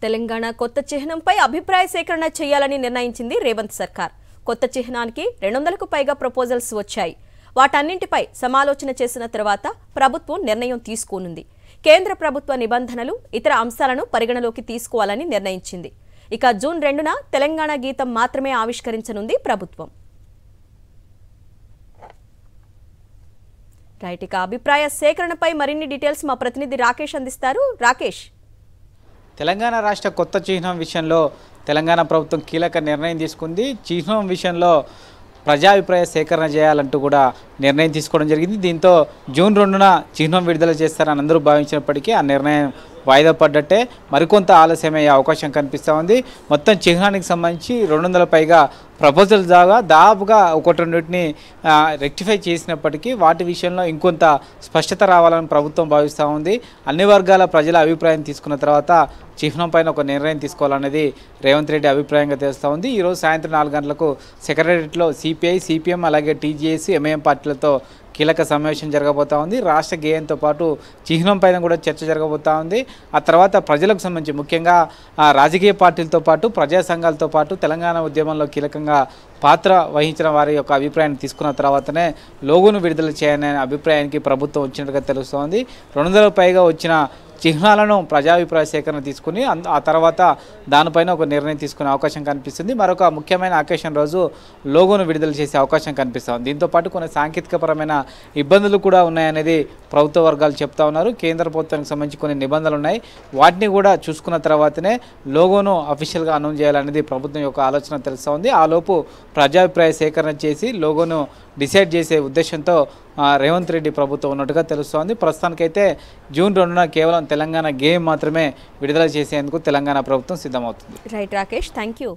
తెలంగాణ కొత్త చిహ్నంపై అభిప్రాయ సేకరణ చేయాలని నిర్ణయించింది రేవంత్ సర్కార్. కొత్త చిహ్నానికి 200కు పైగా ప్రపోజల్స్ వచ్చాయి. వాటన్నింటిపై సమాలోచన చేసిన తర్వాత ప్రభుత్వం నిర్ణయం తీసుకోనుంది. కేంద్ర ప్రభుత్వ నిబంధనలు, ఇతర అంశాలను పరిగణలోకి తీసుకోవాలని నిర్ణయించింది. ఇక జూన్ 2న తెలంగాణ గీతం మాత్రమే ఆవిష్కరించనుంది ప్రభుత్వం. రైట్, ఇక అభిప్రాయ సేకరణపై మరిన్ని డీటెయిల్స్ మా ప్రతినిధి రాకేష్ అందిస్తారు. రాకేష్, తెలంగాణ రాష్ట్ర కొత్త చిహ్నం విషయంలో తెలంగాణ ప్రభుత్వం కీలక నిర్ణయం తీసుకుంది. చిహ్నం విషయంలో ప్రజాభిప్రాయ సేకరణ చేయాలంటూ కూడా నిర్ణయం తీసుకోవడం జరిగింది. దీంతో జూన్ 2న చిహ్నం విడుదల చేస్తారని అందరూ భావించినప్పటికీ ఆ నిర్ణయం వాయిదా పడ్డట్టే. మరికొంత ఆలస్యమయ్యే అవకాశం కనిపిస్తూ ఉంది. మొత్తం చిహ్నానికి సంబంధించి 200 పైగా ప్రపోజల్స్ దాదాపుగా ఒకటి రెండింటిని రెక్టిఫై చేసినప్పటికీ వాటి విషయంలో ఇంకొంత స్పష్టత రావాలని ప్రభుత్వం భావిస్తూ ఉంది. అన్ని వర్గాల ప్రజల అభిప్రాయం తీసుకున్న తర్వాత చిహ్నం పైన ఒక నిర్ణయం తీసుకోవాలనేది రేవంత్ రెడ్డి అభిప్రాయంగా తెలుస్తూ ఉంది. ఈరోజు సాయంత్రం 4 గంటలకు సెక్రటరియట్లో సిపిఐ, సిపిఎం అలాగే టీజేఎస్, ఎంఐఎం పార్టీలతో కీలక సమావేశం జరగబోతూ ఉంది. రాష్ట్ర గేయంతో పాటు చిహ్నం పైన కూడా చర్చ జరగబోతూ ఉంది. ఆ తర్వాత ప్రజలకు సంబంధించి ముఖ్యంగా రాజకీయ పార్టీలతో పాటు ప్రజా సంఘాలతో పాటు తెలంగాణ ఉద్యమంలో కీలకంగా పాత్ర వహించిన వారి యొక్క అభిప్రాయాన్ని తీసుకున్న తర్వాతనే లోగోను విడుదల చేయాలనే అభిప్రాయానికి ప్రభుత్వం వచ్చినట్టుగా తెలుస్తోంది. 200 పైగా వచ్చిన చిహ్నాలను ప్రజాభిప్రాయ సేకరణ తీసుకుని ఆ తర్వాత దానిపైన ఒక నిర్ణయం తీసుకునే అవకాశం కనిపిస్తుంది. మరొక ముఖ్యమైన అకేషన్ రోజు లోగోను విడుదల చేసే అవకాశం కనిపిస్తుంది. దీంతోపాటు కొన్ని సాంకేతికపరమైన ఇబ్బందులు కూడా ఉన్నాయనేది ప్రభుత్వ వర్గాలు చెప్తా ఉన్నారు. కేంద్ర ప్రభుత్వానికి సంబంధించి కొన్ని నిబంధనలు ఉన్నాయి. వాటిని కూడా చూసుకున్న తర్వాతనే లోగోను అఫీషియల్గా అనౌన్స్ చేయాలనేది ప్రభుత్వం యొక్క ఆలోచన తెలుస్తూ ఉంది. ఆలోపు ప్రజాభిప్రాయ సేకరణ చేసి లోగోను డిసైడ్ చేసే ఉద్దేశంతో రేవంత్ రెడ్డి ప్రభుత్వం ఉన్నట్టుగా తెలుస్తోంది. ప్రస్తుతానికైతే జూన్ 2న కేవలం తెలంగాణ గేమ్ మాత్రమే విడుదల చేసేందుకు తెలంగాణ ప్రభుత్వం సిద్ధమవుతుంది. Right Rakesh, thank you.